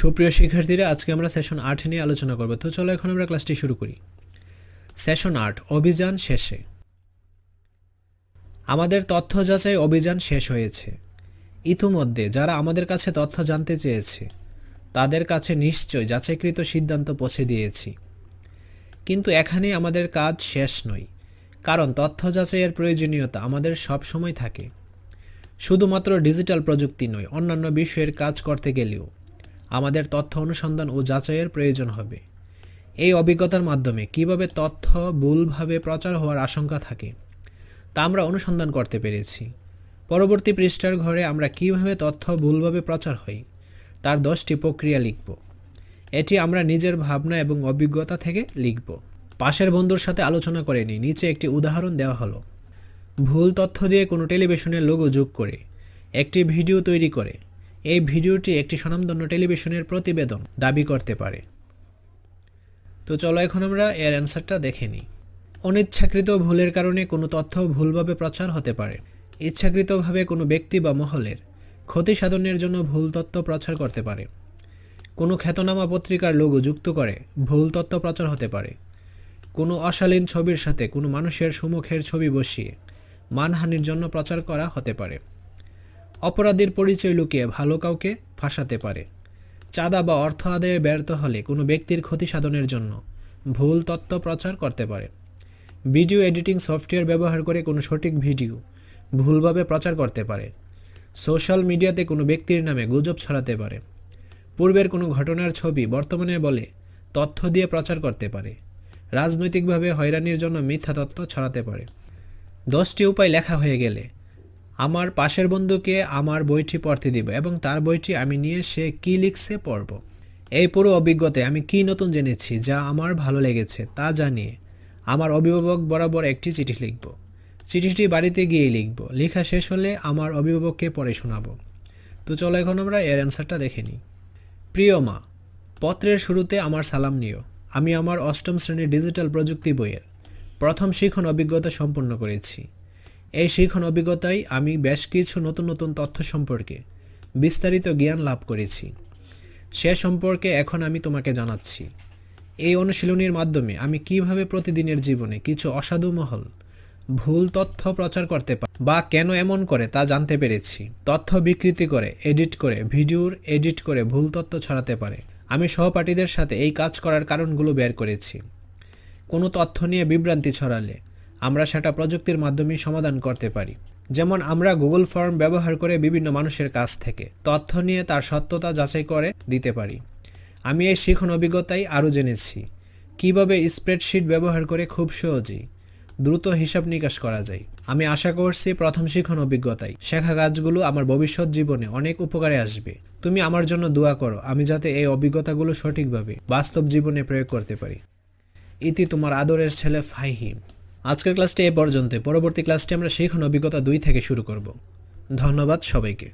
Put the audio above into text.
সুপ্রিয় শিক্ষার্থীরা, আজকে আমরা সেশন ৮ নিয়ে আলোচনা করব। তো চলো এখন আমরা ক্লাসটি শুরু করি। সেশন ৮ অভিযান শেষে। আমাদের তথ্য যাচাই অভিযান শেষ হয়েছে। ইতিমধ্যে যারা আমাদের কাছে তথ্য জানতে চেয়েছে তাদের কাছে নিশ্চয় যাচাইকৃত সিদ্ধান্ত পৌঁছে দিয়েছি। কিন্তু এখানেই আমাদের কাজ শেষ নয়, কারণ তথ্য যাচাইয়ের প্রয়োজনীয়তা আমাদের সব সময় থাকে। শুধুমাত্র ডিজিটাল প্রযুক্তি নয়, অন্যান্য বিষয়ের কাজ করতে গেলেও আমাদের তথ্য অনুসন্ধান ও যাচাইয়ের প্রয়োজন হবে। এই অভিজ্ঞতার মাধ্যমে কিভাবে তথ্য ভুলভাবে প্রচার হওয়ার আশঙ্কা থাকে তা আমরা অনুসন্ধান করতে পেরেছি। পরবর্তী পৃষ্ঠার ঘরে আমরা কিভাবে তথ্য ভুলভাবে প্রচার হয় তার 10টি প্রক্রিয়া লিখব। এটি আমরা নিজের ভাবনা এবং অভিজ্ঞতা থেকে লিখব। পাশের বন্ধুর সাথে আলোচনা করে নিই। নিচে একটি উদাহরণ দেওয়া হলো। ভুল তথ্য দিয়ে কোনো টেলিভিশনের লোগো যোগ করে একটি ভিডিও তৈরি করে এই ভিডিওটি একটি স্বনামধন্য টেলিভিশনের প্রতিবেদন দাবি করতে পারে। তো চলো এখন আমরা এর অ্যান্সারটা দেখে নিই। অনিচ্ছাকৃত ভুলের কারণে কোনো তথ্য ভুলভাবে প্রচার হতে পারে। ইচ্ছাকৃতভাবে কোনো ব্যক্তি বা মহলের ক্ষতি সাধনের জন্য ভুল তথ্য প্রচার করতে পারে। কোনো খ্যাতনামা পত্রিকার লোগো যুক্ত করে ভুল তথ্য প্রচার হতে পারে। কোনো অশালীন ছবির সাথে কোনো মানুষের সম্মুখের ছবি বসিয়ে মানহানির জন্য প্রচার করা হতে পারে। অপরাধীর পরিচয় লুকিয়ে ভালো কাউকে ফাঁসাতে পারে। চাঁদা বা অর্থ আদায়ে ব্যর্থ হলে কোনো ব্যক্তির ক্ষতি সাধনের জন্য ভুল তথ্য প্রচার করতে পারে। ভিডিও এডিটিং সফটওয়্যার ব্যবহার করে কোনো সঠিক ভিডিও ভুলভাবে প্রচার করতে পারে। সোশ্যাল মিডিয়াতে কোনো ব্যক্তির নামে গুজব ছড়াতে পারে। পূর্বের কোনো ঘটনার ছবি বর্তমানে বলে তথ্য দিয়ে প্রচার করতে পারে। রাজনৈতিকভাবে হয়রানির জন্য মিথ্যা তথ্য ছড়াতে পারে। 10টি উপায় লেখা হয়ে গেলে আমার পাশের বন্ধুকে আমার বইটি পড়তে দিব এবং তার বইটি আমি নিয়ে সে কী লিখছে পড়ব। এই পুরো অভিজ্ঞতায় আমি কী নতুন জেনেছি যা আমার ভালো লেগেছে তা জানিয়ে আমার অভিভাবক বরাবর একটি চিঠি লিখব। চিঠিটি বাড়িতে গিয়ে লিখব। লেখা শেষ হলে আমার অভিভাবককে পড়ে শোনাব। তো চলো এখন আমরা এর অ্যান্সারটা দেখে নিই। প্রিয় মা, পত্রের শুরুতে আমার সালাম নিও। আমি আমার 8ম শ্রেণীর ডিজিটাল প্রযুক্তি বইয়ের প্রথম শিখন অভিজ্ঞতা সম্পন্ন করেছি। এই শিখন অভিজ্ঞতায় আমি বেশ কিছু নতুন নতুন তথ্য সম্পর্কে বিস্তারিত জ্ঞান লাভ করেছি। সে সম্পর্কে এখন আমি তোমাকে জানাচ্ছি। এই অনুশীলনীর মাধ্যমে আমি কিভাবে প্রতিদিনের জীবনে কিছু অসাধু মহল ভুল তথ্য প্রচার করতে পারে বা কেন এমন করে তা জানতে পেরেছি। তথ্য বিকৃতি করে, এডিট করে, ভিডিওর এডিট করে ভুল তথ্য ছড়াতে পারে। আমি সহপাঠীদের সাথে এই কাজ করার কারণগুলো বের করেছি। কোনো তথ্য নিয়ে বিভ্রান্তি ছড়ালে আমরা সেটা প্রযুক্তির মাধ্যমে সমাধান করতে পারি। যেমন আমরা গুগল ফর্ম ব্যবহার করে বিভিন্ন মানুষের কাছ থেকে তথ্য নিয়ে তার সত্যতা যাচাই করে দিতে পারি। আমি এই শিখন অভিজ্ঞতায় আরও জেনেছি কিভাবে স্প্রেডশিট ব্যবহার করে খুব সহজেই দ্রুত হিসাব নিকাশ করা যায়। আমি আশা করছি প্রথম শিখন অভিজ্ঞতায় শেখা কাজগুলো আমার ভবিষ্যৎ জীবনে অনেক উপকারে আসবে। তুমি আমার জন্য দোয়া করো আমি যাতে এই অভিজ্ঞতাগুলো সঠিকভাবে বাস্তব জীবনে প্রয়োগ করতে পারি। ইতি তোমার আদরের ছেলে ফাহিম। আজকের ক্লাসটি এ পর্যন্ত। পরবর্তী ক্লাসটি আমরা শিখন অভিজ্ঞতা 2 থেকে শুরু করব। ধন্যবাদ সবাইকে।